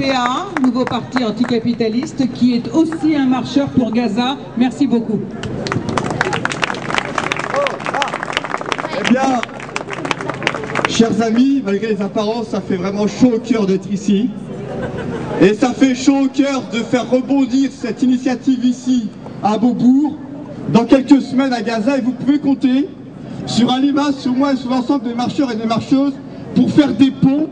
PA, nouveau parti anticapitaliste, qui est aussi un marcheur pour Gaza. Merci beaucoup. Eh bien, chers amis, malgré les apparences, ça fait vraiment chaud au cœur d'être ici. Et ça fait chaud au cœur de faire rebondir cette initiative ici, à Beaubourg, dans quelques semaines à Gaza. Et vous pouvez compter sur Alima, sur moi et sur l'ensemble des marcheurs et des marcheuses pour faire des ponts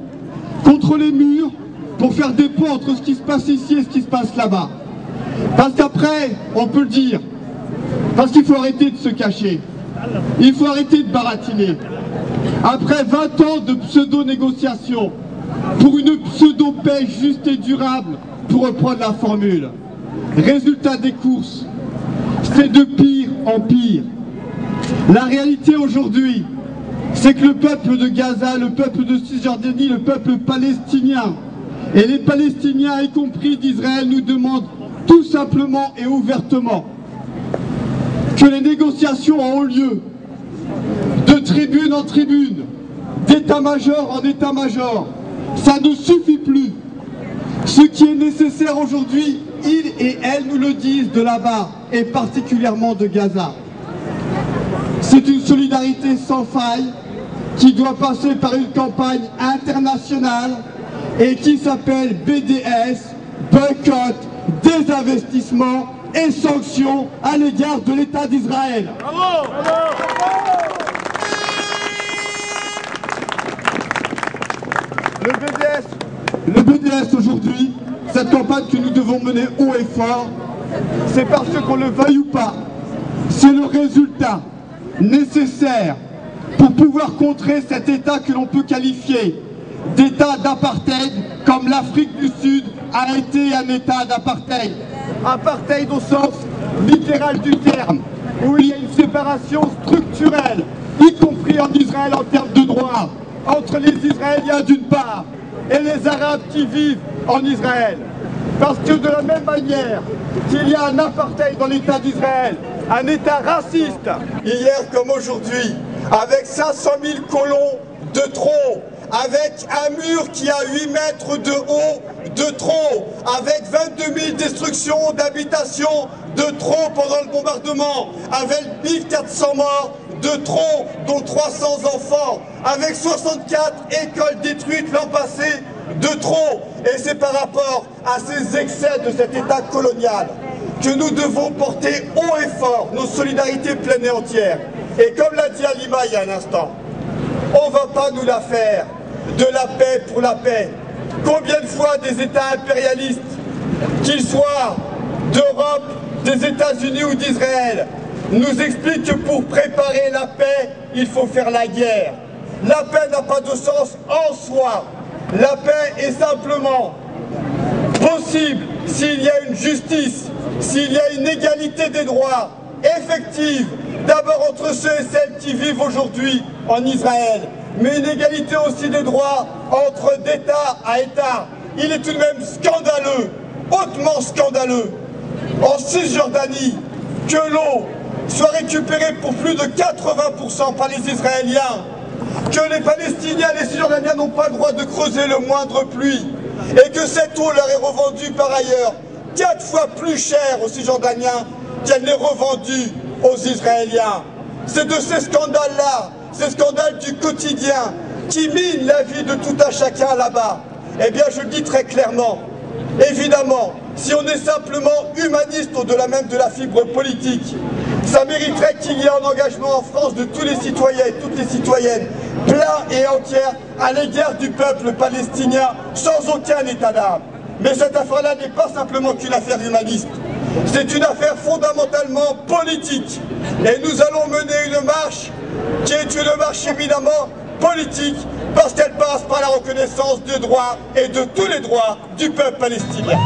contre les murs, pour faire des ponts entre ce qui se passe ici et ce qui se passe là-bas. Parce qu'après, on peut le dire, parce qu'il faut arrêter de se cacher, il faut arrêter de baratiner. Après 20 ans de pseudo-négociations, pour une pseudo-paix juste et durable, pour reprendre la formule, résultat des courses, c'est de pire en pire. La réalité aujourd'hui, c'est que le peuple de Gaza, le peuple de Cisjordanie, le peuple palestinien, et les Palestiniens, y compris d'Israël, nous demandent tout simplement et ouvertement que les négociations aient lieu, de tribune en tribune, d'état-major en état-major. Ça ne suffit plus. Ce qui est nécessaire aujourd'hui, ils et elles nous le disent de là-bas, et particulièrement de Gaza. C'est une solidarité sans faille qui doit passer par une campagne internationale et qui s'appelle BDS, boycott, désinvestissement et sanctions à l'égard de l'État d'Israël. Bravo, bravo, bravo. Le BDS aujourd'hui, cette campagne que nous devons mener haut et fort, c'est parce qu'on le veuille ou pas, c'est le résultat nécessaire pour pouvoir contrer cet État que l'on peut qualifier d'État d'apartheid, comme l'Afrique du Sud a été un État d'apartheid. Apartheid au sens littéral du terme, où il y a une séparation structurelle, y compris en Israël en termes de droits, entre les Israéliens d'une part et les Arabes qui vivent en Israël. Parce que de la même manière qu'il y a un apartheid dans l'État d'Israël, un État raciste, hier comme aujourd'hui, avec 500 000 colons de trop, avec un mur qui a 8 mètres de haut de trop, avec 22 000 destructions d'habitations de trop pendant le bombardement, avec 1400 morts de trop, dont 300 enfants, avec 64 écoles détruites l'an passé de trop. Et c'est par rapport à ces excès de cet État colonial que nous devons porter haut et fort nos solidarités pleines et entières. Et comme l'a dit Alima il y a un instant, on ne va pas nous la faire de la paix pour la paix. Combien de fois des États impérialistes, qu'ils soient d'Europe, des États-Unis ou d'Israël, nous expliquent que pour préparer la paix, il faut faire la guerre. La paix n'a pas de sens en soi. La paix est simplement possible s'il y a une justice, s'il y a une égalité des droits effective, d'abord entre ceux et celles qui vivent aujourd'hui en Israël, mais une égalité aussi des droits entre d'État à État. Il est tout de même scandaleux, hautement scandaleux, en Cisjordanie, que l'eau soit récupérée pour plus de 80% par les Israéliens, que les Palestiniens et les Cisjordaniens n'ont pas le droit de creuser le moindre puits, et que cette eau leur est revendue par ailleurs 4 fois plus cher aux Cisjordaniens qu'elle n'est revendue aux Israéliens. C'est de ces scandales-là, ces scandales du quotidien, qui minent la vie de tout un chacun là-bas. Eh bien, je le dis très clairement, évidemment, si on est simplement humaniste au-delà même de la fibre politique, ça mériterait qu'il y ait un engagement en France de tous les citoyens et toutes les citoyennes, plein et entière, à l'égard du peuple palestinien, sans aucun état d'âme. Mais cette affaire-là n'est pas simplement qu'une affaire humaniste, c'est une affaire fondamentalement politique. Et nous allons mener une marche qui est une marche évidemment politique, parce qu'elle passe par la reconnaissance des droits et de tous les droits du peuple palestinien.